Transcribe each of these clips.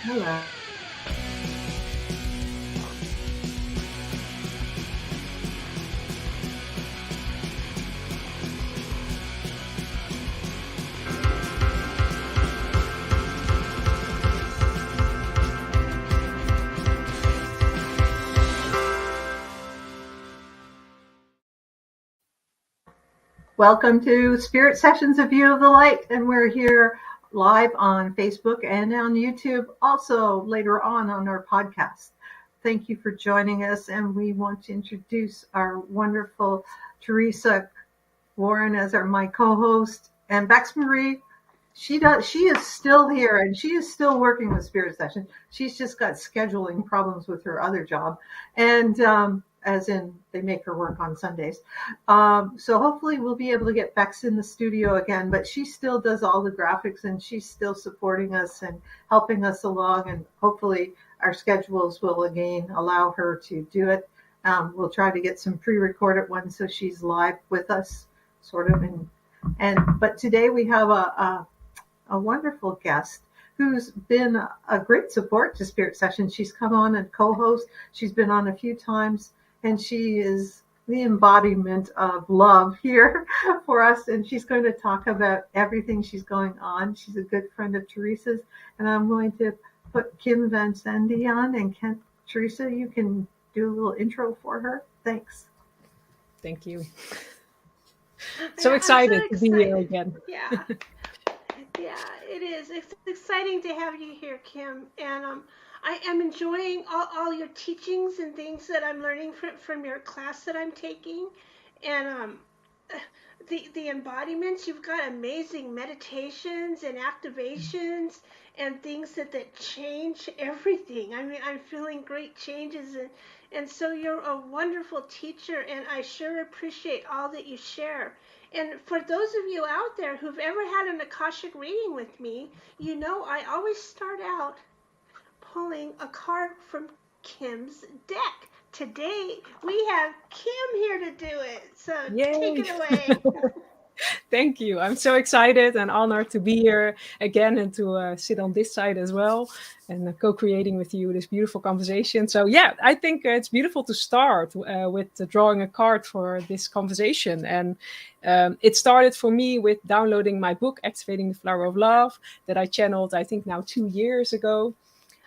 Hello. Welcome to Spirit Sessions, A View of the Light, and we're here live on Facebook and on YouTube, also later on our podcast. Thank you for joining us, and we want to introduce our wonderful Teresa Warren as my co-host, and Bex Marie. She is still here, and she is still working with Spirit Sessions. She's just got scheduling problems with her other job, and as in they make her work on Sundays. So hopefully we'll be able to get Bex in the studio again, but she still does all the graphics, and she's still supporting us and helping us along, and hopefully our schedules will again allow her to do it. We'll try to get some pre-recorded ones so she's live with us, sort of. But today we have a wonderful guest who's been a great support to Spirit Sessions. She's come on and co-host. She's been on a few times, and she is the embodiment of love here for us. And she's going to talk about everything she's going on. She's a good friend of Teresa's, and I'm going to put Kim Van Sande on. And Teresa, you can do a little intro for her. Thanks. Thank you. So excited to be here again. Yeah. Yeah, it is. It's exciting to have you here, Kim. And I am enjoying all your teachings and things that I'm learning from your class that I'm taking. And the embodiments, you've got amazing meditations and activations and things that change everything. I mean, I'm feeling great changes, and so you're a wonderful teacher, and I sure appreciate all that you share. And for those of you out there who've ever had an Akashic reading with me, you know I always start out pulling a card from Kim's deck. Today we have Kim here to do it. So Yay. Take it away. Thank you. I'm so excited and honored to be here again and to sit on this side as well and co-creating with you this beautiful conversation. So yeah, I think it's beautiful to start with drawing a card for this conversation. And it started for me with downloading my book, Activating the Flower of Love, that I channeled, I think now 2 years ago.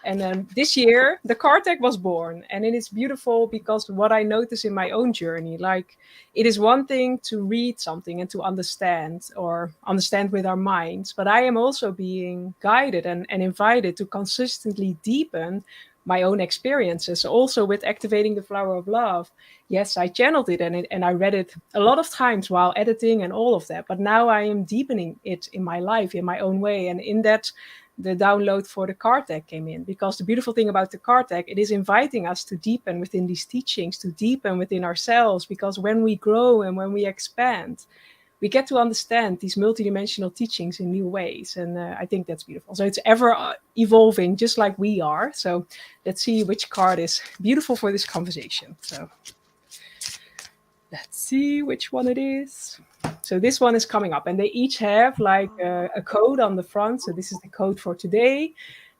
And then this year, the card deck was born. And it is beautiful because what I notice in my own journey, like it is one thing to read something and to understand or understand with our minds, but I am also being guided and invited to consistently deepen my own experiences. Also with Activating the Flower of Love, yes, I channeled it and I read it a lot of times while editing and all of that. But now I am deepening it in my life in my own way. And in that, the download for the card deck came in, because the beautiful thing about the card deck, it is inviting us to deepen within these teachings, to deepen within ourselves, because when we grow and when we expand, we get to understand these multidimensional teachings in new ways. And I think that's beautiful. So it's ever evolving, just like we are. So let's see which card is beautiful for this conversation. So let's see which one it is. So this one is coming up, and they each have like a code on the front. So this is the code for today,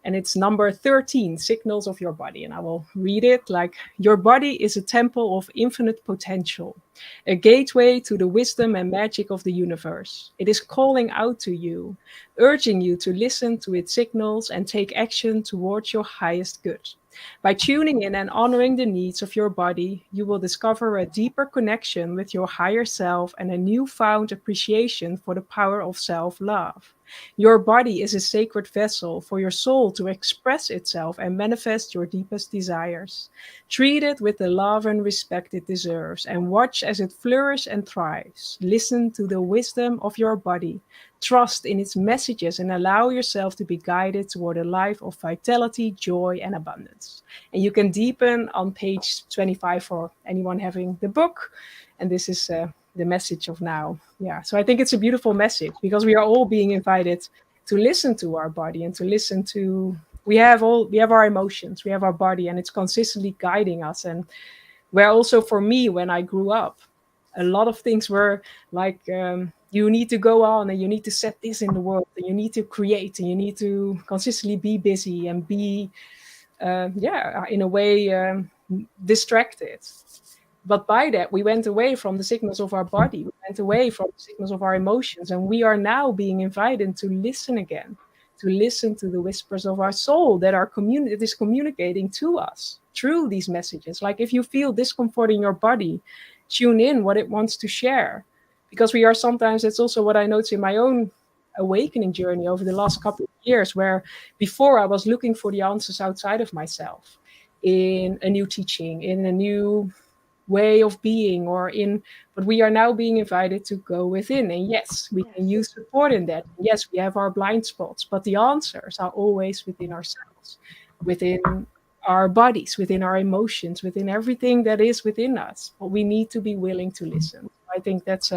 and it's number 13, Signals of Your Body. And I will read it like, your body is a temple of infinite potential, a gateway to the wisdom and magic of the universe. It is calling out to you, urging you to listen to its signals and take action towards your highest good. By tuning in and honoring the needs of your body, you will discover a deeper connection with your higher self and a newfound appreciation for the power of self-love. Your body is a sacred vessel for your soul to express itself and manifest your deepest desires. Treat it with the love and respect it deserves, and watch as it flourishes and thrives. Listen to the wisdom of your body. Trust in its messages and allow yourself to be guided toward a life of vitality, joy, and abundance. And you can deepen on page 25 for anyone having the book. And this is the message of now. Yeah, so I think it's a beautiful message, because we are all being invited to listen to our body and to listen to, we have our emotions, we have our body, and it's consistently guiding us. And where also for me, when I grew up, a lot of things were like, you need to go on and you need to set this in the world and you need to create and you need to consistently be busy and be, in a way, distracted. But by that, we went away from the signals of our body, we went away from the signals of our emotions, and we are now being invited to listen again, to listen to the whispers of our soul that that is communicating to us through these messages. Like if you feel discomfort in your body, tune in what it wants to share. Because we are sometimes, it's also what I notice in my own awakening journey over the last couple of years, where before I was looking for the answers outside of myself, in a new teaching, in a new way of being, but we are now being invited to go within. And yes, we can Yes. use support in that. Yes, we have our blind spots, but the answers are always within ourselves, within our bodies, within our emotions, within everything that is within us. But we need to be willing to listen. I think it's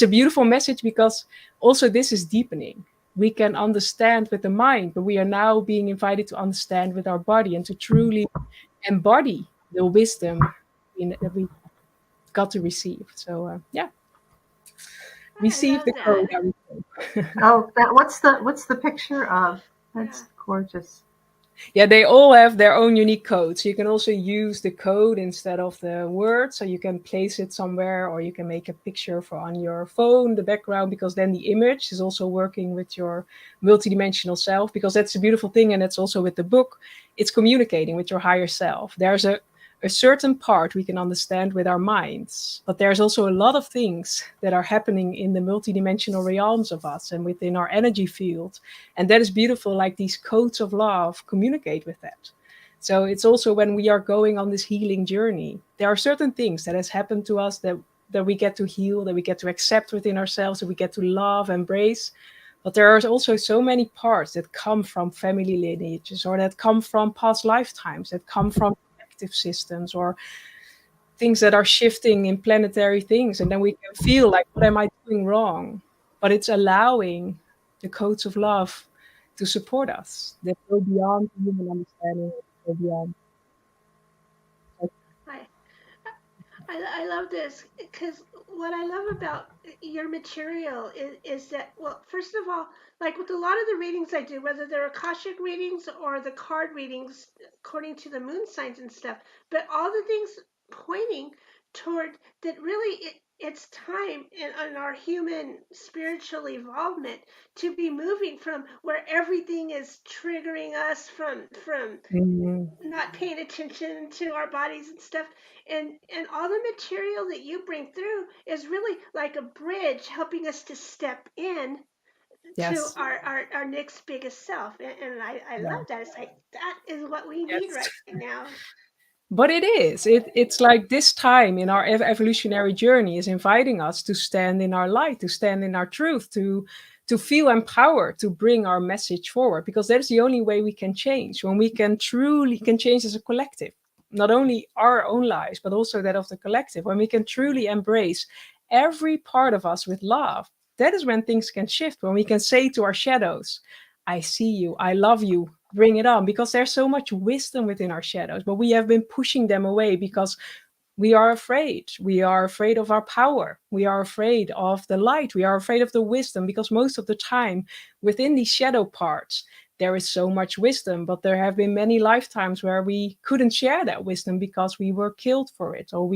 a beautiful message, because also this is deepening. We can understand with the mind, but we are now being invited to understand with our body and to truly embody the wisdom that we got to receive. So I receive love the code. that. I would say. Oh, what's the picture of? Yeah. That's gorgeous. Yeah, they all have their own unique code. So you can also use the code instead of the word. So you can place it somewhere, or you can make a picture for on your phone, the background, because then the image is also working with your multidimensional self. Because that's a beautiful thing, and it's also with the book. It's communicating with your higher self. There's a certain part we can understand with our minds, but there's also a lot of things that are happening in the multidimensional realms of us and within our energy field, and that is beautiful. Like these codes of love communicate with that. So it's also when we are going on this healing journey, there are certain things that has happened to us that we get to heal, that we get to accept within ourselves, that we get to love, embrace. But there are also so many parts that come from family lineages, or that come from past lifetimes, that come from collective systems, or things that are shifting in planetary things. And then we can feel like, what am I doing wrong? But it's allowing the codes of love to support us, that go beyond human understanding, go beyond. I I love this because what I love about your material is that, well, first of all, like with a lot of the readings I do, whether they're Akashic readings or the card readings according to the moon signs and stuff, but all the things pointing toward that really it's time in our human spiritual evolvement to be moving from where everything is triggering us from Mhm. not paying attention to our bodies and stuff, and all the material that you bring through is really like a bridge helping us to step in to Yes. our next biggest self, and I Yeah. love that. It's like that is what we need Yes. right now. But it is. It's like this time in our evolutionary journey is inviting us to stand in our light, to stand in our truth, to feel empowered, to bring our message forward, because that's the only way we can change. When we can truly can change as a collective, not only our own lives, but also that of the collective. When we can truly embrace every part of us with love, that is when things can shift. When we can say to our shadows, I see you, I love you, bring it on, because there's so much wisdom within our shadows, but we have been pushing them away because we are afraid. We are afraid of our power. We are afraid of the light. We are afraid of the wisdom, because most of the time within these shadow parts, there is so much wisdom, but there have been many lifetimes where we couldn't share that wisdom because we were killed for it, or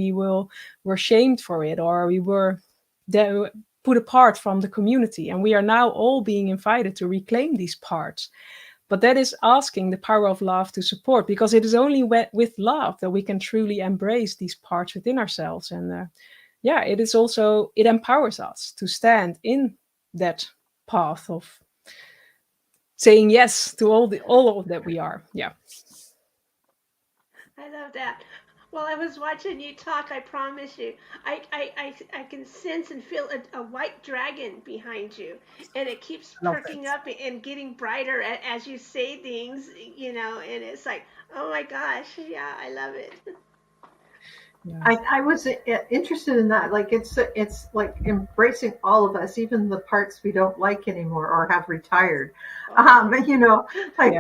were shamed for it, or we were put apart from the community. And we are now all being invited to reclaim these parts, but that is asking the power of love to support, because it is only with love that we can truly embrace these parts within ourselves. And it is also, it empowers us to stand in that path of saying yes to all of that we are. Yeah. I love that. While I was watching you talk, I promise you, I can sense and feel a white dragon behind you, and it keeps I love perking that. up and getting brighter as you say things, and it's like, oh my gosh, yeah, I love it. I was interested in that. Like it's like embracing all of us, even the parts we don't like anymore or have retired. You know, like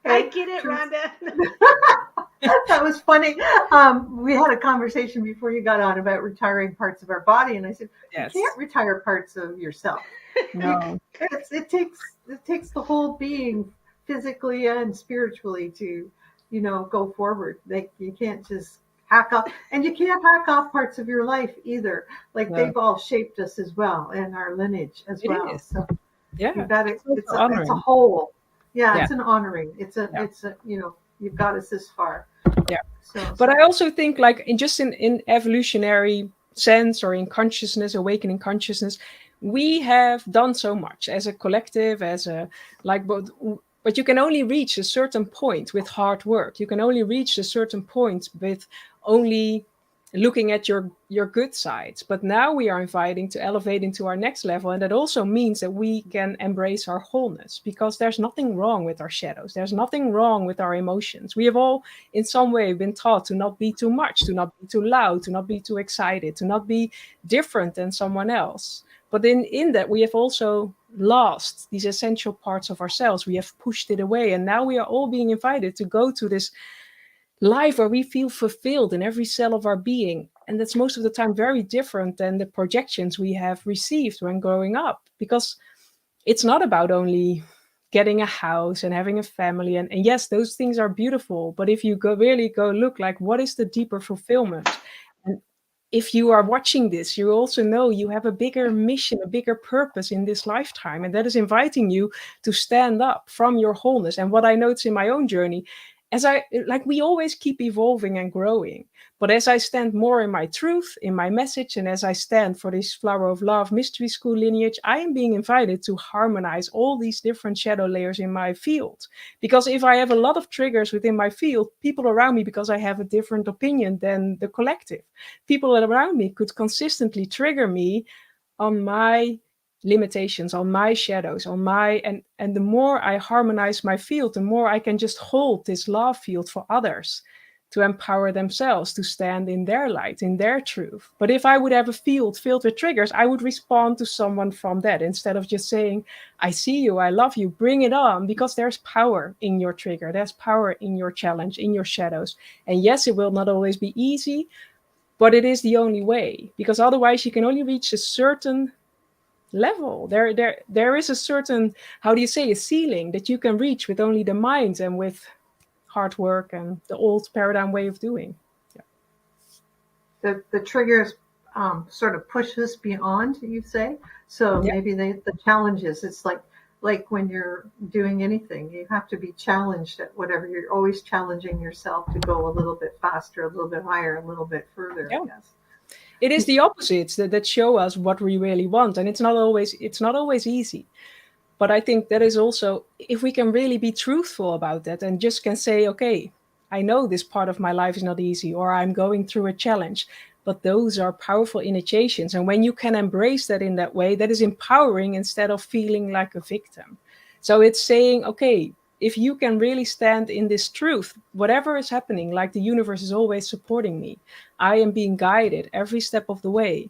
I get it, Rhonda. that was funny. We had a conversation before you got on about retiring parts of our body, and I said you can't retire parts of yourself. No. It takes the whole being, physically and spiritually, to go forward. Like you can't just hack off, and you can't hack off parts of your life either. Like they've all shaped us as well, and our lineage as well. So you've got it. It's a whole. Yeah, it's an honoring. It's a you've got us this far. Yeah. But I also think, like, in evolutionary sense, or in consciousness, awakening consciousness, we have done so much as a collective, but you can only reach a certain point with hard work. You can only reach a certain point with only looking at your good sides. But now we are inviting to elevate into our next level. And that also means that we can embrace our wholeness, because there's nothing wrong with our shadows. There's nothing wrong with our emotions. We have all in some way been taught to not be too much, to not be too loud, to not be too excited, to not be different than someone else. But in that, we have also lost these essential parts of ourselves. We have pushed it away. And now we are all being invited to go to this life where we feel fulfilled in every cell of our being. And that's most of the time very different than the projections we have received when growing up, because it's not about only getting a house and having a family. And yes, those things are beautiful. But if you really go look, like, what is the deeper fulfillment? And if you are watching this, you also know you have a bigger mission, a bigger purpose in this lifetime. And that is inviting you to stand up from your wholeness. And what I notice in my own journey, we always keep evolving and growing. But as I stand more in my truth, in my message, and as I stand for this Flower of Love Mystery School lineage, I am being invited to harmonize all these different shadow layers in my field. Because if I have a lot of triggers within my field, people around me, because I have a different opinion than the collective, people around me could consistently trigger me on my limitations, on my shadows, on my and the more I harmonize my field, the more I can just hold this love field for others to empower themselves to stand in their light, in their truth. But if I would have a field filled with triggers, I would respond to someone from that, instead of just saying, I see you, I love you, bring it on, because there's power in your trigger, there's power in your challenge, in your shadows. And yes, it will not always be easy, but it is the only way, because otherwise you can only reach a certain level. There is a certain, how do you say, a ceiling that you can reach with only the mind and with hard work and the old paradigm way of doing. The triggers sort of push us beyond, you say. So maybe the challenges, it's like when you're doing anything, you have to be challenged at whatever. You're always challenging yourself to go a little bit faster, a little bit higher, a little bit further, I guess. It is the opposites that show us what we really want. And it's not always easy. But I think that is also, if we can really be truthful about that and just can say, okay, I know this part of my life is not easy, or I'm going through a challenge, but those are powerful initiations. And when you can embrace that in that way, that is empowering instead of feeling like a victim. So it's saying, okay, if you can really stand in this truth, whatever is happening, like the universe is always supporting me, I am being guided every step of the way.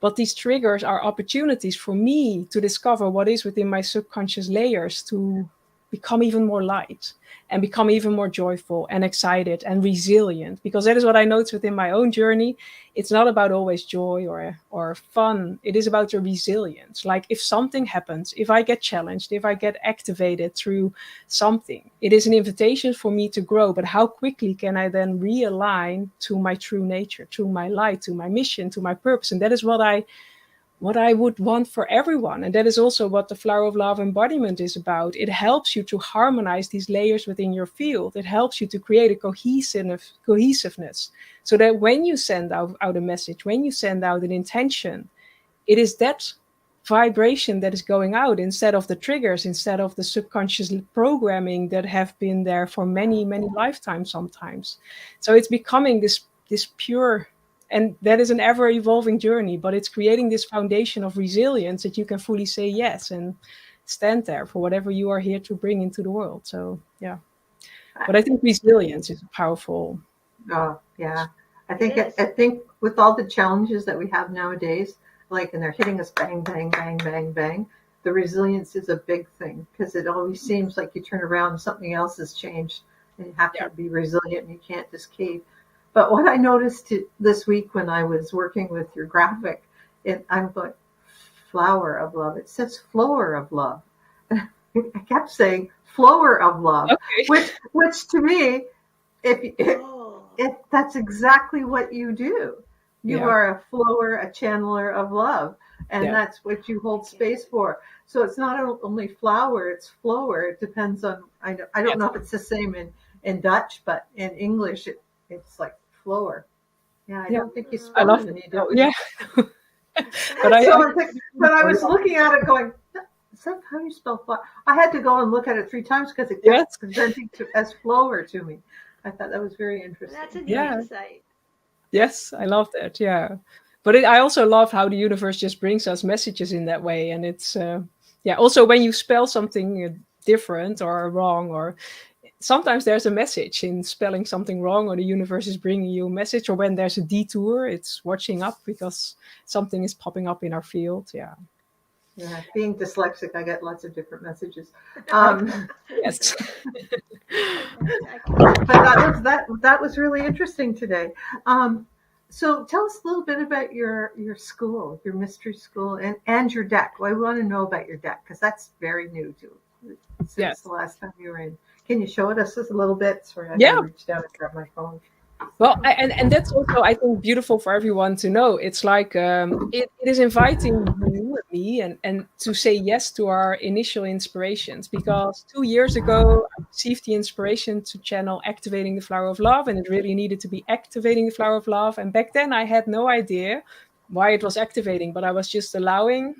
But these triggers are opportunities for me to discover what is within my subconscious layers, to become even more light and become even more joyful and excited and resilient. Because that is what I noticed within my own journey. It's not about always joy or fun. It is about your resilience. Like if something happens, if I get challenged, if I get activated through something, it is an invitation for me to grow. But how quickly can I then realign to my true nature, to my light, to my mission, to my purpose? And that is what I would want for everyone. And that is also what the Flower of Love embodiment is about. It helps you to harmonize these layers within your field. It helps you to create a cohesiveness, so that when you send out a message, when you send out an intention, it is that vibration that is going out, instead of the triggers, instead of the subconscious programming that have been there for many, many lifetimes sometimes. So it's becoming this pure. And that is an ever-evolving journey, but it's creating this foundation of resilience that you can fully say yes and stand there for whatever you are here to bring into the world. So, yeah. But I think resilience is powerful. Oh, yeah. I think with all the challenges that we have nowadays, like, and they're hitting us bang, bang, bang, bang, bang, the resilience is a big thing, because it always seems like you turn around and something else has changed and you have to be resilient and you can't just cave. But what I noticed this week when I was working with your graphic, I'm going, flower of love. It says flower of love. I kept saying flower of love, which to me, if that's exactly what you do. You are a flower, a channeler of love, and that's what you hold space for. So it's not only flower, it's flower. It depends on, I don't know if it's the same in Dutch, but in English it's like flower. Yeah, I don't think you spell it any different. Yeah. But I was looking at it going, is that how you spell flower? I had to go and look at it 3 times because it kept presenting as flower to me. I thought that was very interesting. That's a neat insight. Yes, I love that. Yeah. But I also love how the universe just brings us messages in that way. And it's, also when you spell something different or wrong, or sometimes there's a message in spelling something wrong, or the universe is bringing you a message, or when there's a detour, it's watching up because something is popping up in our field. Yeah. Yeah, being dyslexic, I get lots of different messages. Yes. But that was really interesting today. So tell us a little bit about your school, your mystery school, and your deck. Well, I want to know about your deck because that's very new since the last time you were in. Can you show it us a little bit? Sorry, I reached down and grabbed my phone. Well, and that's also, I think, beautiful for everyone to know. It's like it is inviting you and me and to say yes to our initial inspirations. Because 2 years ago, I received the inspiration to channel Activating the Flower of Love, and it really needed to be Activating the Flower of Love. And back then, I had no idea why it was activating, but I was just allowing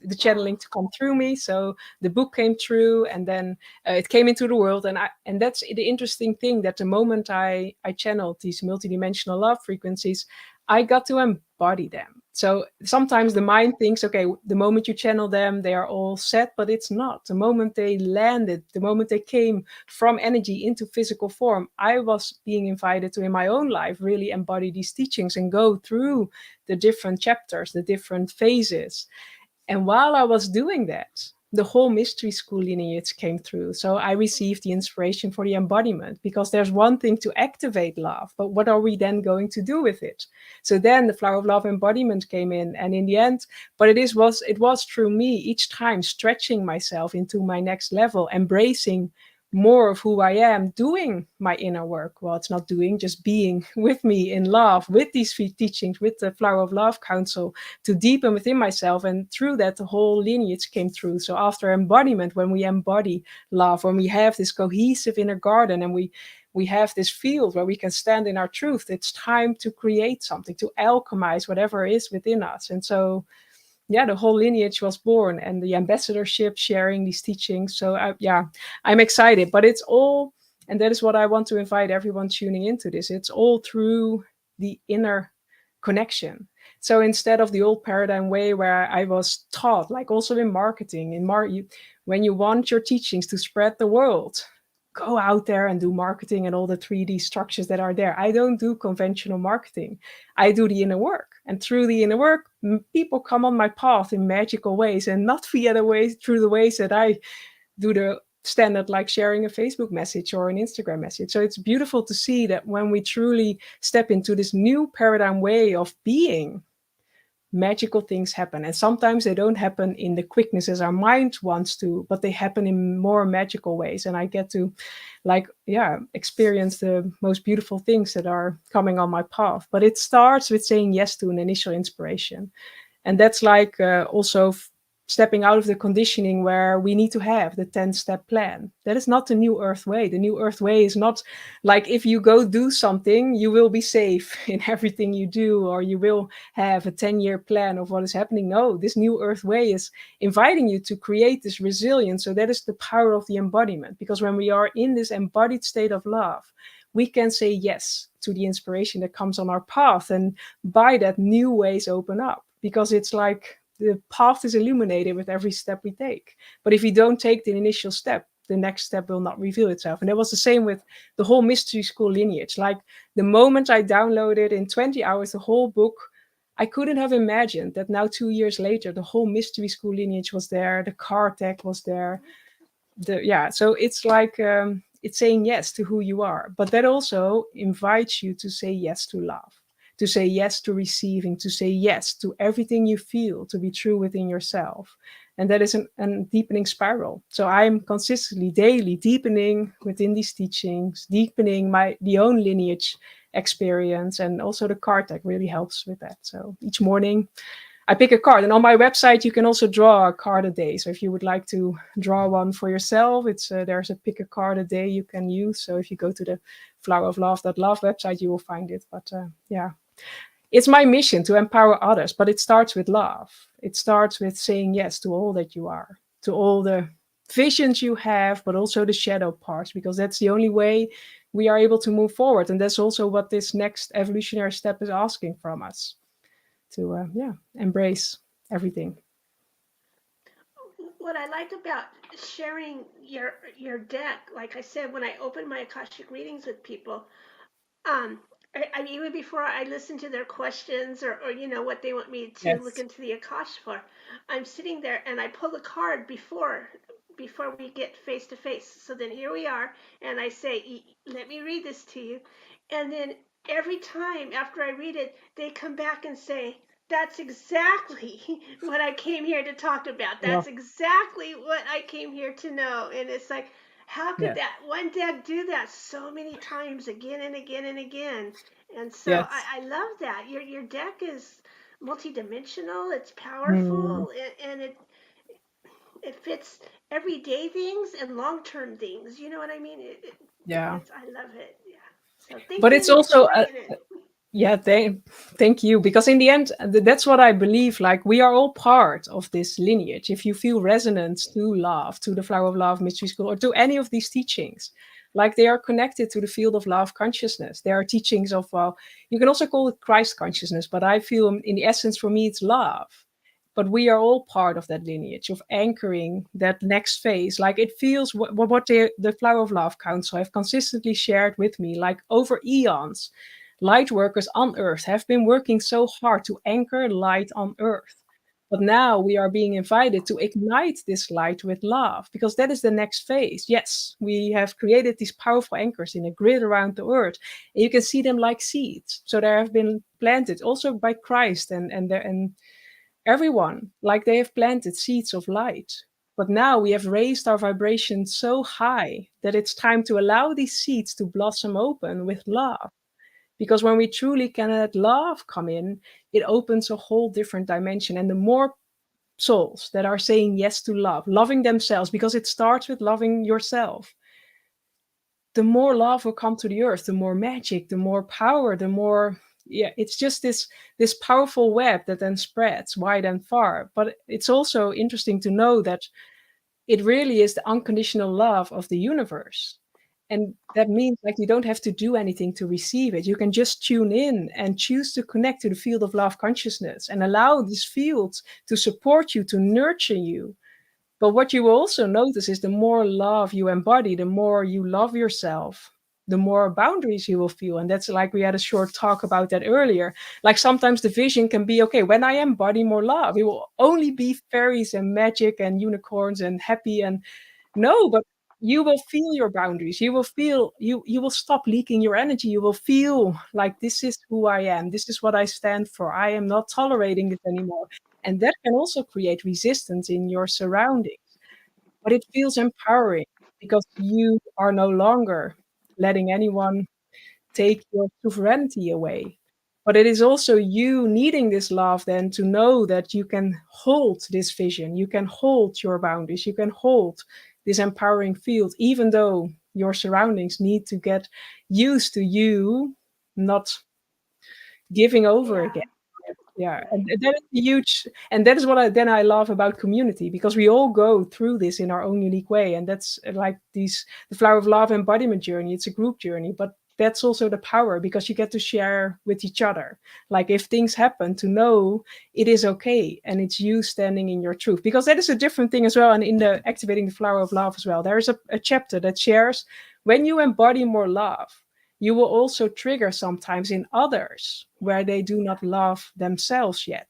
the channeling to come through me. So the book came through, and then it came into the world. And that's the interesting thing, that the moment I channeled these multidimensional love frequencies, I got to embody them. So sometimes the mind thinks, okay, the moment you channel them, they are all set, but it's not. The moment they landed, the moment they came from energy into physical form, I was being invited to, in my own life, really embody these teachings and go through the different chapters, the different phases. And while I was doing that, the whole mystery school lineage came through. So I received the inspiration for the embodiment, because there's one thing to activate love, but what are we then going to do with it? So then the Flower of Love embodiment came in, and in the end, but it was through me each time stretching myself into my next level, embracing more of who I am, doing my inner work. Well, it's not doing, just being with me in love, with these 3 teachings, with the Flower of Love Council, to deepen within myself. And through that, the whole lineage came through. So after embodiment, when we embody love, when we have this cohesive inner garden, and we have this field where we can stand in our truth, it's time to create something, to alchemize whatever is within us. And so the whole lineage was born, and the ambassadorship, sharing these teachings. So I'm excited, but it's all, and that is what I want to invite everyone tuning into this. It's all through the inner connection. So instead of the old paradigm way where I was taught, like also in marketing, when you want your teachings to spread the world, go out there and do marketing and all the 3D structures that are there. I don't do conventional marketing. I do the inner work. And through the inner work, people come on my path in magical ways, and not via through the ways that I do the standard, like sharing a Facebook message or an Instagram message. So it's beautiful to see that when we truly step into this new paradigm way of being, magical things happen. And sometimes they don't happen in the quickness as our mind wants to, but they happen in more magical ways. And I get to experience the most beautiful things that are coming on my path. But it starts with saying yes to an initial inspiration. And that's like also stepping out of the conditioning where we need to have the 10-step plan. That is not the New Earth way. The New Earth way is not like, if you go do something, you will be safe in everything you do, or you will have a 10-year plan of what is happening. No, this New Earth way is inviting you to create this resilience. So that is the power of the embodiment. Because when we are in this embodied state of love, we can say yes to the inspiration that comes on our path. And by that, new ways open up, because it's like the path is illuminated with every step we take. But if you don't take the initial step, the next step will not reveal itself. And it was the same with the whole mystery school lineage. Like the moment I downloaded in 20 hours the whole book, I couldn't have imagined that now 2 years later, the whole mystery school lineage was there, the card deck was there. So it's like it's saying yes to who you are, but that also invites you to say yes to love, to say yes to receiving, to say yes to everything you feel to be true within yourself. And that is a deepening spiral. So I'm consistently daily deepening within these teachings, deepening the own lineage experience, and also the card deck really helps with that. So each morning I pick a card, and on my website you can also draw a card a day. So if you would like to draw one for yourself, it's there's a pick a card a day you can use. So if you go to the floweroflove.love website, you will find it. But it's my mission to empower others, but it starts with love. It starts with saying yes to all that you are, to all the visions you have, but also the shadow parts, because that's the only way we are able to move forward. And that's also what this next evolutionary step is asking from us, to embrace everything. What I liked about sharing your deck, like I said, when I open my Akashic readings with people, even before I listen to their questions or what they want me to look into the Akash for, I'm sitting there and I pull the card before we get face to face. So then here we are, and I say, let me read this to you. And then every time after I read it, they come back and say, that's exactly what I came here to talk about. That's exactly what I came here to know. And it's like, how could that one deck do that so many times again and again and again? And so I love that. Your deck is multidimensional, it's powerful, and it fits everyday things and long-term things. You know what I mean? I love it. Yeah. So thank you it's also for bringing it. Yeah, thank you. Because in the end, that's what I believe. Like, we are all part of this lineage. If you feel resonance to love, to the Flower of Love Mystery School, or to any of these teachings, like, they are connected to the field of love consciousness. There are teachings of, well, you can also call it Christ consciousness, but I feel in the essence for me, it's love. But we are all part of that lineage of anchoring that next phase. Like, it feels what the Flower of Love Council have consistently shared with me, like over eons. Light workers on Earth have been working so hard to anchor light on Earth. But now we are being invited to ignite this light with love, because that is the next phase. Yes, we have created these powerful anchors in a grid around the Earth, and you can see them like seeds. So they have been planted also by Christ and everyone, like they have planted seeds of light. But now we have raised our vibration so high that it's time to allow these seeds to blossom open with love. Because when we truly can let love come in, it opens a whole different dimension. And the more souls that are saying yes to love, loving themselves, because it starts with loving yourself, the more love will come to the earth, the more magic, the more power, the more, it's just this powerful web that then spreads wide and far. But it's also interesting to know that it really is the unconditional love of the universe. And that means, like, you don't have to do anything to receive it. You can just tune in and choose to connect to the field of love consciousness and allow these fields to support you, to nurture you. But what you will also notice is the more love you embody, the more you love yourself, the more boundaries you will feel. And that's, like, we had a short talk about that earlier. Like, sometimes the vision can be, okay, when I embody more love, it will only be fairies and magic and unicorns and happy. And no, but you will feel your boundaries. You will feel, you will stop leaking your energy. You will feel like, this is who I am. This is what I stand for. I am not tolerating this anymore. And that can also create resistance in your surroundings. But it feels empowering because you are no longer letting anyone take your sovereignty away. But it is also you needing this love then to know that you can hold this vision, you can hold your boundaries, you can hold this empowering field, even though your surroundings need to get used to you not giving over again. Right. And that is huge, and that is what I love about community, because we all go through this in our own unique way. And that's like the Flower of Love embodiment journey. It's a group journey, but that's also the power, because you get to share with each other. Like if things happen, to know it is okay, and it's you standing in your truth, because that is a different thing as well. And in the Activating the Flower of Love as well, there is a chapter that shares, when you embody more love, you will also trigger sometimes in others where they do not love themselves yet.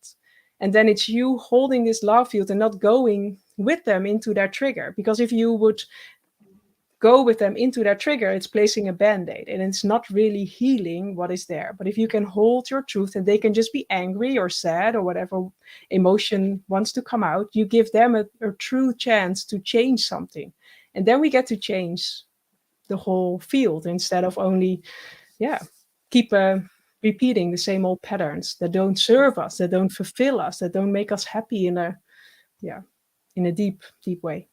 And then it's you holding this love field and not going with them into their trigger. Because if you would go with them into their trigger, it's placing a band-aid, and it's not really healing what is there. But if you can hold your truth, and they can just be angry or sad or whatever emotion wants to come out, you give them a true chance to change something. And then we get to change the whole field, instead of only keep repeating the same old patterns that don't serve us, that don't fulfill us, that don't make us happy in a deep way.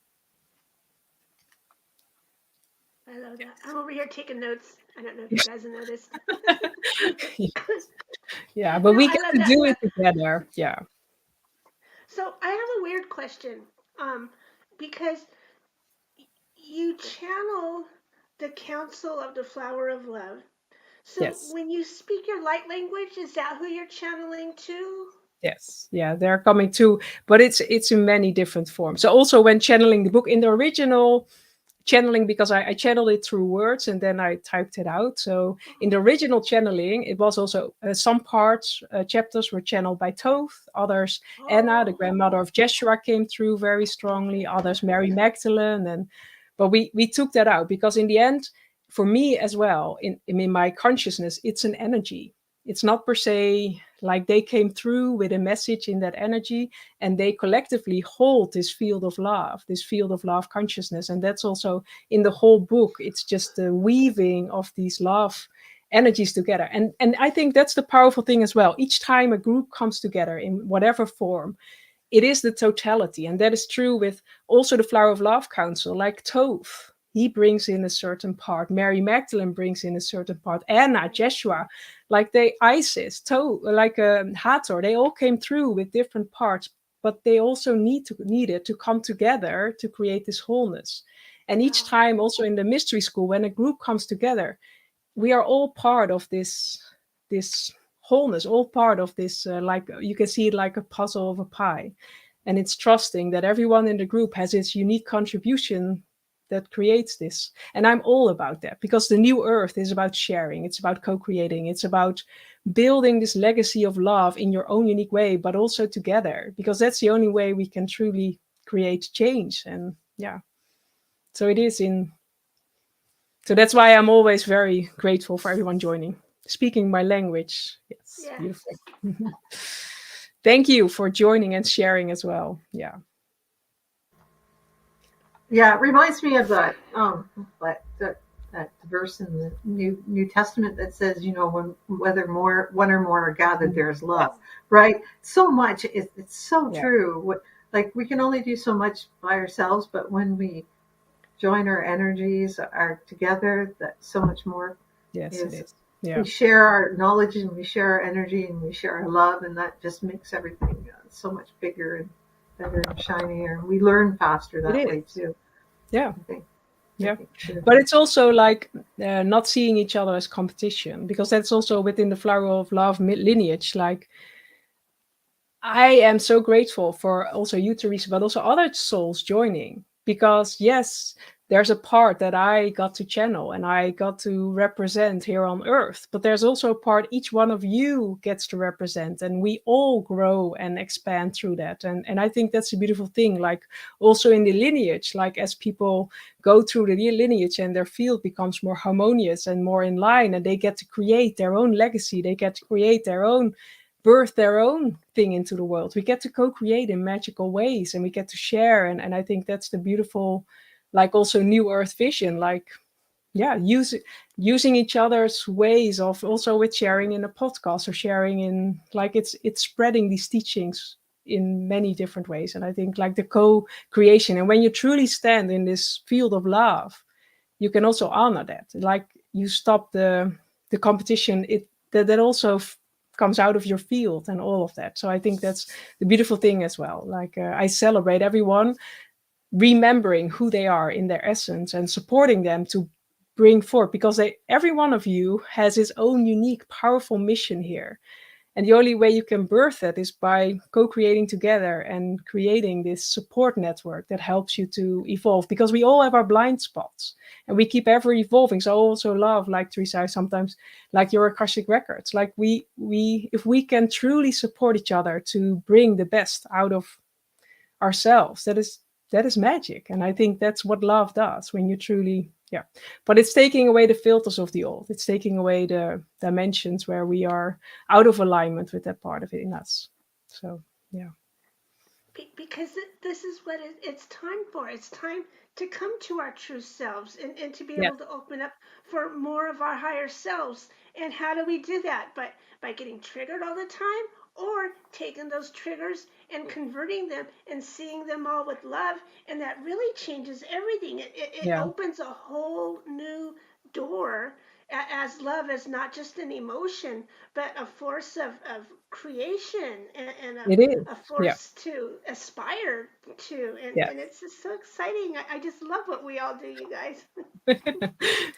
I love that. I'm over here taking notes. I don't know if you guys have noticed. Yeah, but No, we I get love to that. do it together. Yeah. So I have a weird question, because you channel the Council of the Flower of Love. So Yes. when you speak your light language, is that who you're channeling to? Yes. Yeah, they're coming too, but it's in many different forms. So also when channeling the book, in the original channeling, because I channeled it through words and then I typed it out. So in the original channeling, it was also some parts, chapters were channeled by Thoth, others Anna, the grandmother of Jeshua, came through very strongly, others Mary Magdalene. But we took that out, because in the end, for me as well, in my consciousness, it's an energy. It's not per se like they came through with a message in that energy, and they collectively hold this field of love consciousness. And that's also in the whole book. It's just the weaving of these love energies together. And I think that's the powerful thing as well. Each time a group comes together in whatever form, it is the totality. And that is true with also the Flower of Love Council, like Tove. He brings in a certain part. Mary Magdalene brings in a certain part. Anna, Jeshua, like Isis, like Hathor, they all came through with different parts, but they also needed to come together to create this wholeness. And each time, also in the mystery school, when a group comes together, we are all part of this wholeness, all part of this, like you can see it like a puzzle of a pie. And it's trusting that everyone in the group has its unique contribution that creates this. And I'm all about that, because the new earth is about sharing, it's about co-creating, it's about building this legacy of love in your own unique way, but also together, because that's the only way we can truly create change. And so it is so that's why I'm always very grateful for everyone joining, speaking my language. Yes. Beautiful. Thank you for joining and sharing as well. Yeah, it reminds me of that verse in the New Testament that says, whether one or more are gathered, there's love, right? So much. It's so true. Like we can only do so much by ourselves, but when we join our energies are together, that so much more. Yes, it is. Yeah. We share our knowledge and we share our energy and we share our love, and that just makes everything so much bigger and better and shinier. We learn faster that way too. Yeah. But it's also like not seeing each other as competition, because that's also within the Flower of Love lineage. Like, I am so grateful for also you, Teresa, but also other souls joining, because yes, there's a part that I got to channel and I got to represent here on earth, but there's also a part each one of you gets to represent, and we all grow and expand through that. And I think that's a beautiful thing. Like also in the lineage, like as people go through the lineage and their field becomes more harmonious and more in line, and they get to create their own legacy, they get to create their own birth their own thing into the world. We get to co-create in magical ways, and we get to share. And I think that's the beautiful, like also new earth vision, like, using each other's ways of also with sharing in a podcast or sharing in, like, it's spreading these teachings in many different ways. And I think like the co-creation, and when you truly stand in this field of love, you can also honor that. Like you stop the competition, that also comes out of your field and all of that. So I think that's the beautiful thing as well. Like I celebrate everyone remembering who they are in their essence and supporting them to bring forth, because every one of you has its own unique, powerful mission here. And the only way you can birth that is by co-creating together and creating this support network that helps you to evolve, because we all have our blind spots and we keep ever evolving. So I also love, like Teresa, sometimes like your Akashic records, like we if we can truly support each other to bring the best out of ourselves, that is magic. And I think that's what love does when you truly, yeah. But it's taking away the filters of the old. It's taking away the dimensions where we are out of alignment with that part of it in us. So yeah. Because this is what it's time for. It's time to come to our true selves and to be Yeah. able to open up for more of our higher selves. And how do we do that? By getting triggered all the time, or taking those triggers and converting them and seeing them all with love. And that really changes everything. It Yeah. opens a whole new door, as love is not just an emotion, but a force of creation, and It is. a Yeah. force to aspire to. Yeah. And it's just so exciting. I just love what we all do, you guys.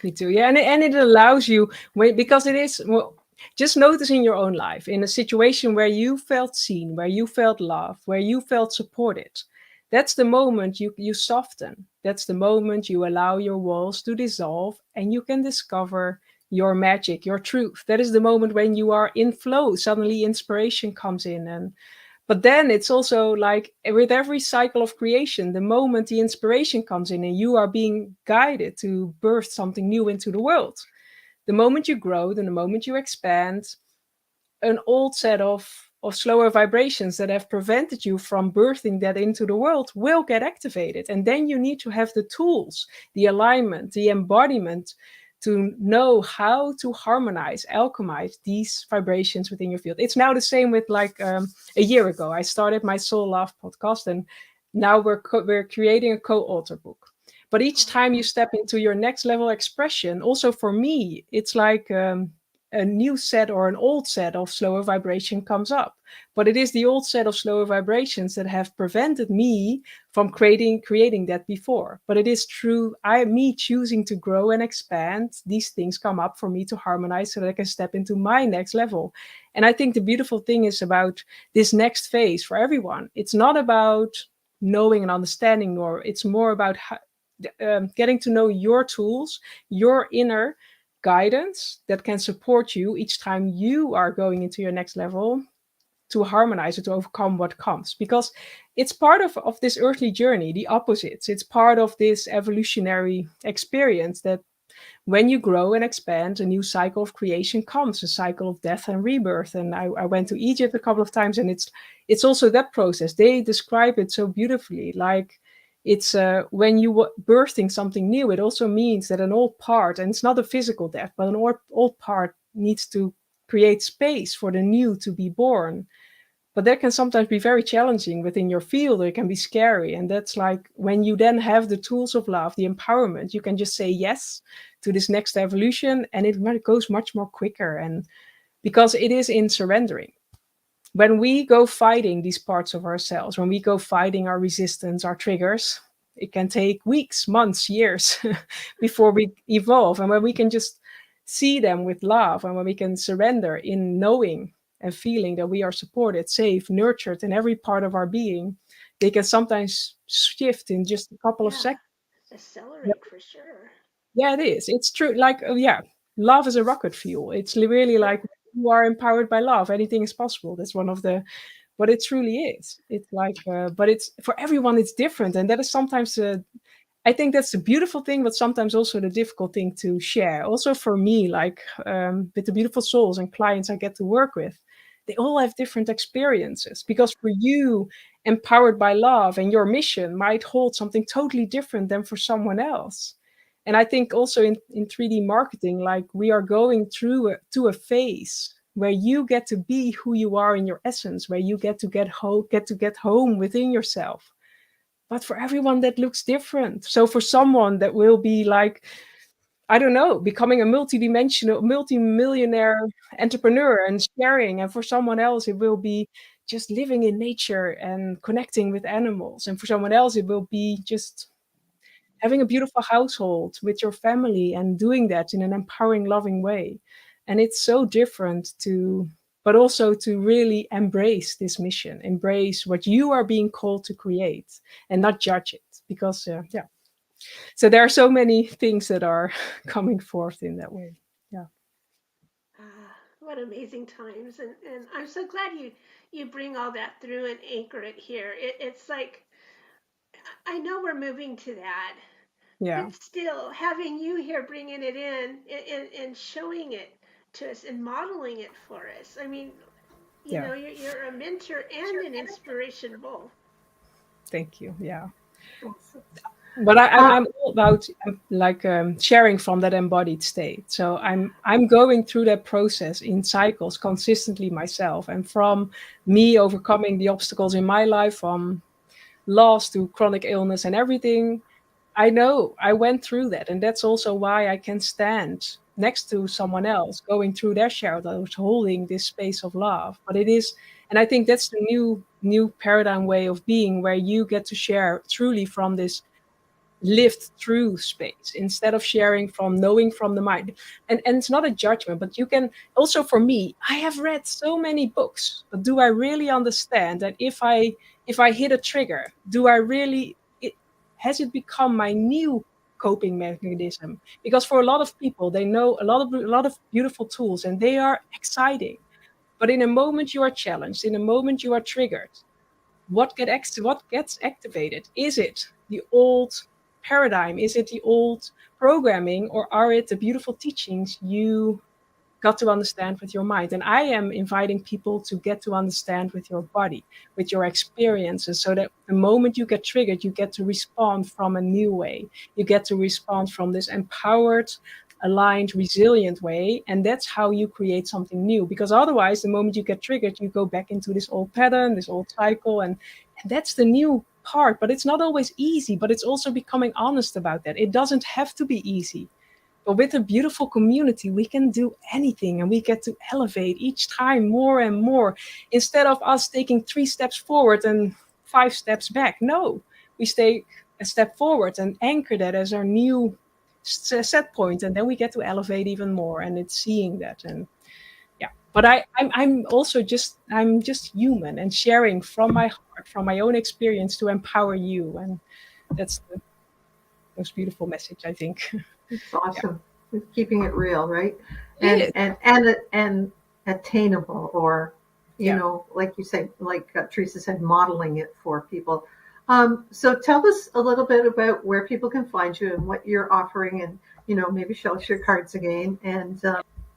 Me too. Yeah, and it allows you, because it is, well, just notice in your own life, in a situation where you felt seen, where you felt loved, where you felt supported. That's the moment you soften. That's the moment you allow your walls to dissolve and you can discover your magic, your truth. That is the moment when you are in flow. Suddenly inspiration comes in. And but then it's also like with every cycle of creation, the moment the inspiration comes in and you are being guided to birth something new into the world, the moment you grow, then the moment you expand, an old set of slower vibrations that have prevented you from birthing that into the world will get activated. And then you need to have the tools, the alignment, the embodiment to know how to harmonize, alchemize these vibrations within your field. It's now the same with like a year ago, I started my Soul Love podcast, and now we're creating a co-author book. But each time you step into your next level expression, also for me, it's like a new set or an old set of slower vibration comes up. But it is the old set of slower vibrations that have prevented me from creating that before. But it is true, me choosing to grow and expand, these things come up for me to harmonize so that I can step into my next level. And I think the beautiful thing is about this next phase for everyone. It's not about knowing and understanding, nor it's more about getting to know your tools, your inner guidance that can support you each time you are going into your next level to harmonize or to overcome what comes. Because it's part of this earthly journey, the opposites. It's part of this evolutionary experience that when you grow and expand, a new cycle of creation comes, a cycle of death and rebirth. And I went to Egypt a couple of times, and it's also that process. They describe it so beautifully. Like it's when you birthing something new, it also means that an old part, and it's not a physical death, but an old part needs to create space for the new to be born. But that can sometimes be very challenging within your field, or it can be scary. And that's like when you then have the tools of love, the empowerment, you can just say yes to this next evolution, and it goes much more quicker. And because it is in surrendering. When we go fighting these parts of ourselves, when we go fighting our resistance, our triggers, it can take weeks, months, years before we evolve. And when we can just see them with love, and when we can surrender in knowing and feeling that we are supported, safe, nurtured in every part of our being, they can sometimes shift in just a couple of Yeah, seconds. accelerate for sure. Yeah, it is. It's true. Like, yeah, love is a rocket fuel. It's really Yeah, like you are empowered by love. Anything is possible. That's one of the, but it truly is. It's like, but it's for everyone, it's different. And that is sometimes I think that's the beautiful thing, but sometimes also the difficult thing to share. Also for me, like with the beautiful souls and clients I get to work with, they all have different experiences, because for you, empowered by love and your mission might hold something totally different than for someone else. And I think also in 3D marketing, like we are going through to a phase where you get to be who you are in your essence, where you get home within yourself. But for everyone that looks different. So for someone that will be like, I don't know, becoming a multidimensional, multimillionaire entrepreneur and sharing. And for someone else, it will be just living in nature and connecting with animals. And for someone else, it will be just having a beautiful household with your family and doing that in an empowering, loving way. And it's so different but also to really embrace this mission, embrace what you are being called to create and not judge it. Because, yeah. So there are so many things that are coming forth in that way. Yeah. What amazing times. And I'm so glad you bring all that through and anchor it here. It's like, I know we're moving to that, Yeah. but still having you here bringing it in and showing it to us and modeling it for us. I mean, Yeah. you're a mentor and an inspiration both. Thank you. Yeah. Awesome. But I'm all about sharing from that embodied state. So I'm going through that process in cycles consistently myself, and from me overcoming the obstacles in my life, from loss to chronic illness and everything. I know I went through that, and that's also why I can stand next to someone else going through their shadows, holding this space of love. But it is, and I think that's the new paradigm way of being, where you get to share truly from this lived through space instead of sharing from knowing from the mind. And it's not a judgment, but you can also, for me, I have read so many books, but do I really understand that if I hit a trigger, do I really has it become my new coping mechanism? Because for a lot of people, they know a lot of beautiful tools and they are exciting, but in a moment you are challenged, in a moment you are triggered, what gets activated? Is it the old paradigm? Is it the old programming, or are it the beautiful teachings you got to understand with your mind? And I am inviting people to get to understand with your body, with your experiences, so that the moment you get triggered, you get to respond from a new way. You get to respond from this empowered, aligned, resilient way. And that's how you create something new. Because otherwise, the moment you get triggered, you go back into this old pattern, this old cycle. And that's the new part. But it's not always easy, but it's also becoming honest about that. It doesn't have to be easy. But with a beautiful community, we can do anything, and we get to elevate each time more and more, instead of us taking 3 steps forward and 5 steps back. No, we take a step forward and anchor that as our new set point, and then we get to elevate even more. And it's seeing that. And yeah, but I'm also I'm just human and sharing from my heart, from my own experience, to empower you. And that's the most beautiful message, I think. It's awesome. Yeah. Keeping it real, right? It And attainable, or you know, like you say, like Teresa said, modeling it for people. So tell us a little bit about where people can find you and what you're offering, and maybe show us your cards again. And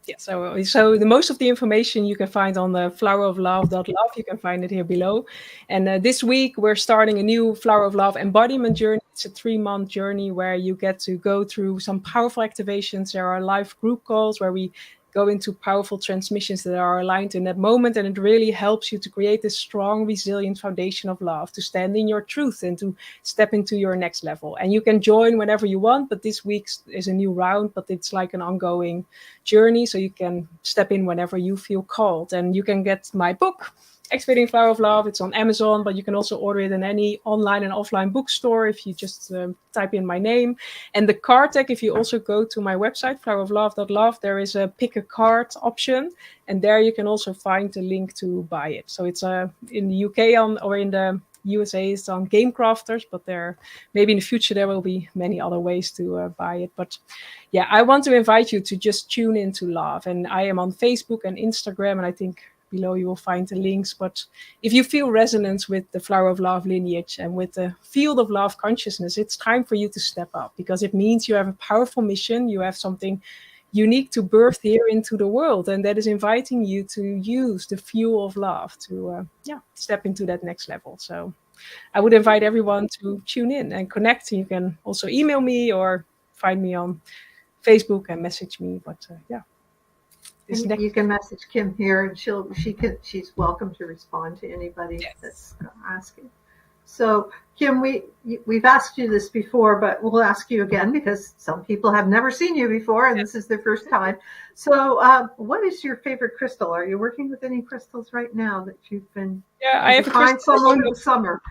yeah, so the most of the information you can find on the floweroflove.love. You can find it here below. And this week we're starting a new Flower of Love embodiment journey. It's a 3-month journey where you get to go through some powerful activations. There are live group calls where we go into powerful transmissions that are aligned in that moment. And it really helps you to create this strong, resilient foundation of love, to stand in your truth and to step into your next level. And you can join whenever you want, but this week is a new round, but it's like an ongoing journey. So you can step in whenever you feel called. And you can get my book, Activating Flower of Love. It's on Amazon, but you can also order it in any online and offline bookstore if you just type in my name. And the card deck, if you also go to my website, floweroflove.love, there is a pick a card option, and there you can also find the link to buy it. So it's in the UK or in the USA it's on Game Crafters, but maybe in the future there will be many other ways to buy it. But yeah, I want to invite you to just tune into love. And I am on Facebook and Instagram, and I think below you will find the links. But if you feel resonance with the Flower of Love lineage and with the field of love consciousness, it's time for you to step up, because it means you have a powerful mission. You have something unique to birth here into the world, and that is inviting you to use the fuel of love to step into that next level. So I would invite everyone to tune in and connect. You can also email me or find me on Facebook and message me. But and you can message Kim here, and she's welcome to respond to anybody that's asking. So Kim, we've asked you this before, but we'll ask you again because some people have never seen you before, and this is their first time. So what is your favorite crystal? Are you working with any crystals right now that you've been? I have a crystal someone in the summer.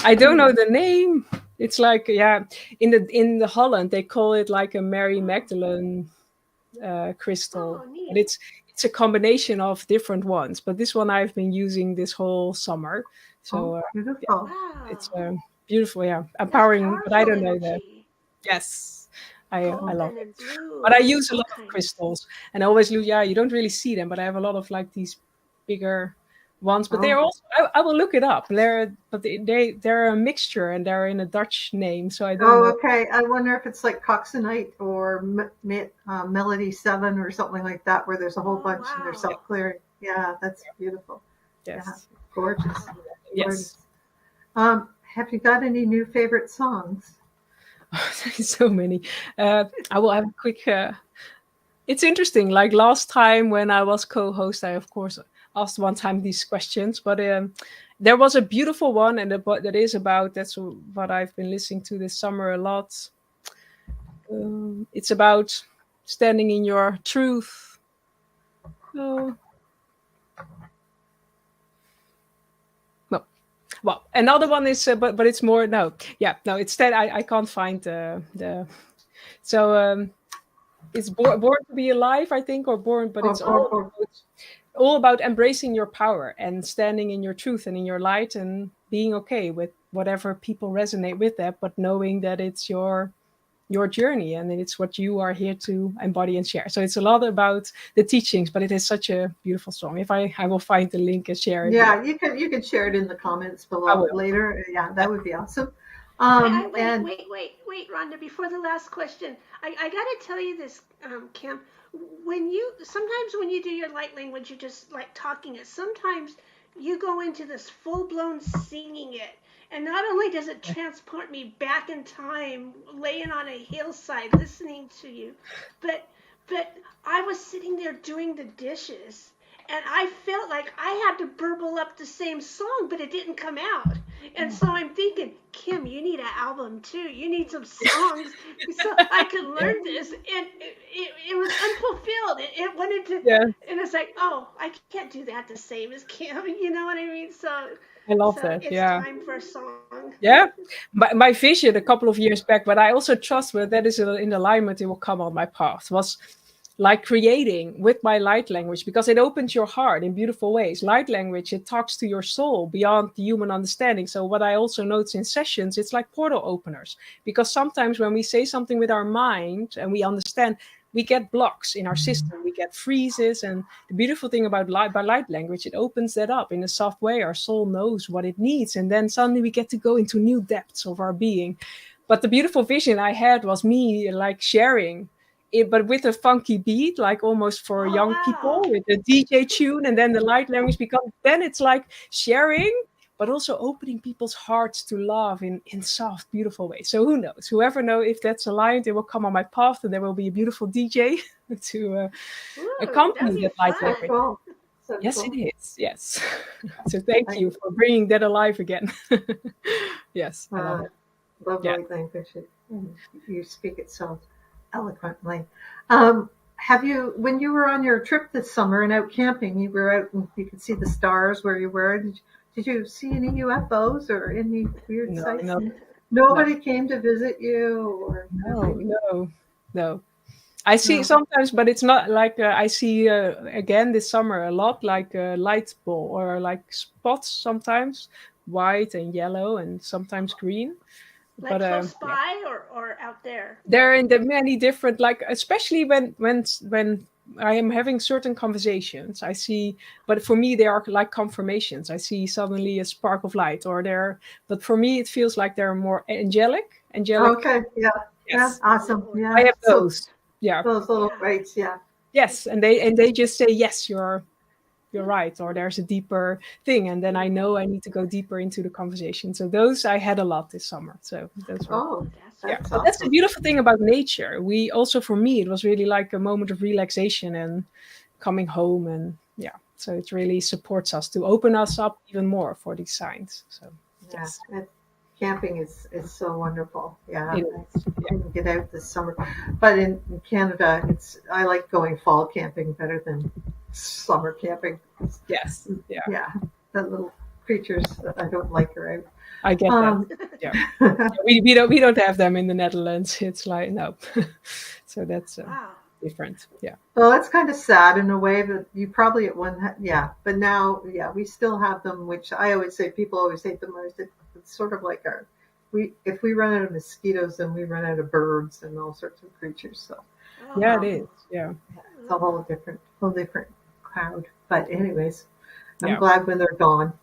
I don't know the name. It's like, yeah, in the Holland they call it like a Mary Magdalene crystal, Oh, but neat. it's a combination of different ones. But this one I've been using this whole summer, so Oh, yeah, beautiful. it's Wow. beautiful, yeah, That's empowering. But I powerful don't know that. energy. Yes, I love Golden it. and blue But I and use a all lot of kinds. crystals, and I always use. Yeah, you don't really see them, but I have a lot of like these bigger ones. But they're Oh, also. I will look it up. They're a mixture, and they're in a Dutch name, so I don't oh, know. okay. I wonder if it's like Coxonite or Melody 7 or something like that, where there's a whole Oh, bunch and they're wow. self-clearing. Yeah, that's beautiful. Yeah, Yes, gorgeous, Wow. gorgeous. yes. Have you got any new favorite songs? So many. I will have a quick. It's interesting. Like last time when I was co-host, I of course asked one time these questions, but there was a beautiful one, and that is about that's what I've been listening to this summer a lot. It's about standing in your truth. Oh, no. Well, another one is, but it's more no. Yeah, no. Instead, I can't find the. So it's born to be alive, I think, or born, but it's Or all about embracing your power and standing in your truth and in your light and being okay with whatever people resonate with that, but knowing that it's your journey and it's what you are here to embody and share. So it's a lot about the teachings, but it is such a beautiful song. If I will find the link and share it below. yeah, you can share it in the comments I below will. later. Yeah, Yeah. that would be awesome. Wait, And wait, wait, wait, Rhonda. Before the last question, I gotta tell you this, Kim. Sometimes when you do your light language, you're just like talking it. Sometimes you go into this full blown singing it, and not only does it transport me back in time, laying on a hillside listening to you, but but I was sitting there doing the dishes, and I felt like I had to burble up the same song, but it didn't come out. And so I'm thinking, Kim, you need an album too. You need some songs so I could Yeah. learn this. And it was unfulfilled. It wanted to, Yeah. and it's like, oh, I can't do that the same as Kim. You know what I mean? I love So that. it's Yeah. time for a song. Yeah. My vision a couple of years back, but I also trust that is in alignment, it will come on my path, was like creating with my light language because it opens your heart in beautiful ways. Light language, it talks to your soul beyond the human understanding. So what I also notice in sessions, it's like portal openers, because sometimes when we say something with our mind and we understand, we get blocks in our system, we get freezes. And the beautiful thing about light language, it opens that up in a soft way. Our soul knows what it needs, and then suddenly we get to go into new depths of our being. But the beautiful vision I had was me like sharing it, but with a funky beat, like almost for Oh, young wow. people with a DJ tune, and then the light language becomes. Then it's like sharing, but also opening people's hearts to love in soft, beautiful ways. So who knows? Whoever knows if that's aligned, it will come on my path, and there will be a beautiful DJ to Ooh, that'd accompany be that light so fun. language. cool, so Yes, it cool. is. Yes. So thank I you for bringing that alive again. Yes, I love uh, it. love Yeah. light language. You speak it so eloquently. Um, have you, when you were on your trip this summer and out camping, you were out and you could see the stars where you were. Did you see any UFOs or any weird No, sights? no, no, Nobody came to visit you or no, nothing? no, no. I see No. sometimes, but it's not like I see again this summer a lot like light ball or like spots sometimes, white and yellow and sometimes green. Like But close yeah, by or out there? they're in the many different like especially when I am having certain conversations, I see. But for me, they are like confirmations. I see suddenly a spark of light, or they're. But for me, it feels like they're more angelic. Angelic. Okay. Yeah. Yeah. Yes, Awesome. I Yeah. have So those. Yeah. those little Yeah. lights. Yeah. Yes, and they just say yes, you're right, or there's a deeper thing, and then I know I need to go deeper into the conversation. So those I had a lot this summer. So those were. Oh, That's Yeah, that's but that's the awesome. beautiful thing about nature. We also, for me, it was really like a moment of relaxation and coming home, and yeah, so it really supports us to open us up even more for these signs. So Yeah. yes, Camping is so wonderful. Yeah. it I is. Yeah, didn't get out this summer, but in Canada, I like going fall camping better than summer camping. yes, yeah, Yeah. That little creatures. I don't like her out. I get that. Yeah. We don't have them in the Netherlands. It's like, no. So that's Wow. different. Yeah. Well, that's kind of sad in a way, but you probably at one, yeah. But now, yeah, we still have them, which I always say, people always hate them. It's sort of like if we run out of mosquitoes, then we run out of birds and all sorts of creatures. So yeah, it is. Yeah. It's a whole different crowd. But anyways, I'm glad when they're gone,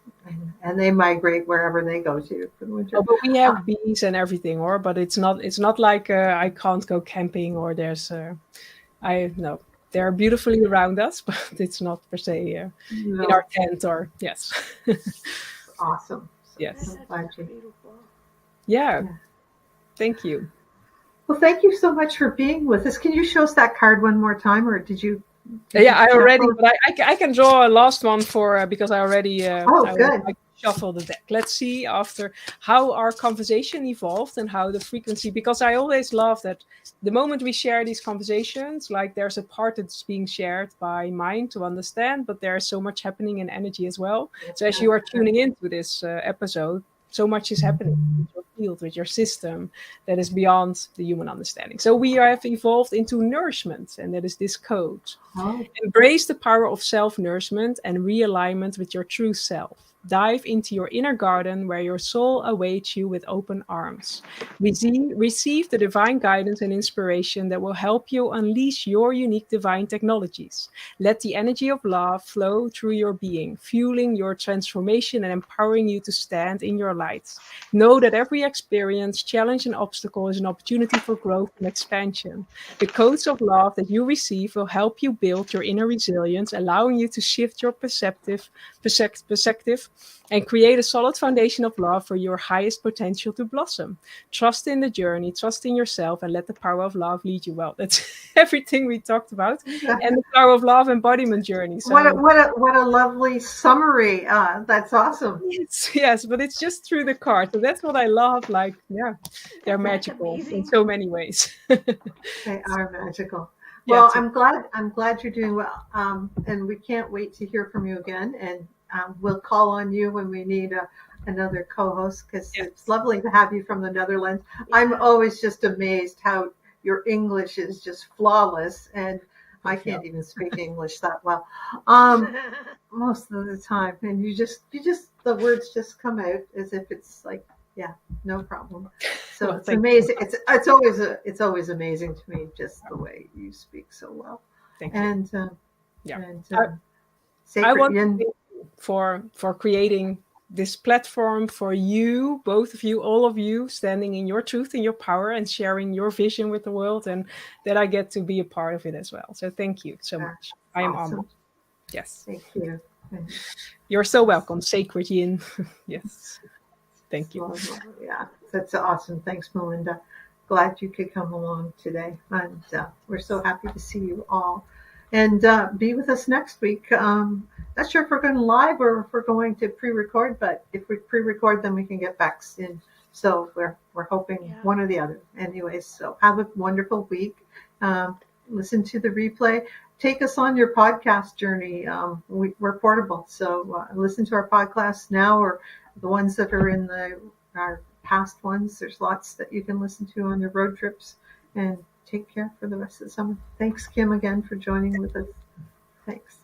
and they migrate wherever they go to for the winter. Oh, but we have bees and everything, but it's not like I can't go camping or there's no. They're beautifully around us, but it's not per se in our tent or yes. Awesome. Yes. That's beautiful. Yeah. Thank you. Well, thank you so much for being with us. Can you show us that card one more time, or did you? I already, but I can draw a last one for because I already. Good. I shuffle the deck. Let's see after how our conversation evolved and how the frequency. Because I always love that the moment we share these conversations, like there's a part that's being shared by mind to understand, but there's so much happening in energy as well. So as you are tuning into this episode, so much is happening with your field, with your system that is beyond the human understanding. So we have evolved into nourishment, and that is this code. Embrace the power of self-nourishment and realignment with your true self. Dive into your inner garden where your soul awaits you with open arms. Receive the divine guidance and inspiration that will help you unleash your unique divine technologies. Let the energy of love flow through your being, fueling your transformation and empowering you to stand in your light. Know that every experience, challenge, and obstacle is an opportunity for growth and expansion. The codes of love that you receive will help you build your inner resilience, allowing you to shift your perspective and create a solid foundation of love for your highest potential to blossom. Trust in the journey, trust in yourself, and let the power of love lead you well. That's everything we talked about. And the power of love embodiment journey. So, what a lovely summary. That's awesome. Yes, but it's just through the card. So that's what I love. Like, they're magical in so many ways. They are magical. Well, I'm glad you're doing well. And we can't wait to hear from you again. And we'll call on you when we need another co-host, because it's lovely to have you from the Netherlands. I'm always just amazed how your English is just flawless, and I can't even speak English that well most of the time. And you just the words just come out as if it's like no problem. So it's amazing. It's always amazing to me just the way you speak so well. Thank you. And I want to thank you for creating this platform for you, both of you, all of you, standing in your truth and your power and sharing your vision with the world, and that I get to be a part of it as well. So thank you so much. I am honored. Yes. Thank you. You're so welcome, Sacred Yin. Yes. Thank you. Yeah, that's awesome. Thanks, Melinda. Glad you could come along today. And we're so happy to see you all. And be with us next week. Not sure if we're going live or if we're going to pre-record, but if we pre-record, then we can get back in. So we're hoping one or the other. Anyways, so have a wonderful week. Listen to the replay. Take us on your podcast journey. We're portable. So listen to our podcasts now, or the ones that are in our past ones. There's lots that you can listen to on your road trips. And take care for the rest of the summer. Thanks, Kim, again for joining with us. Thanks.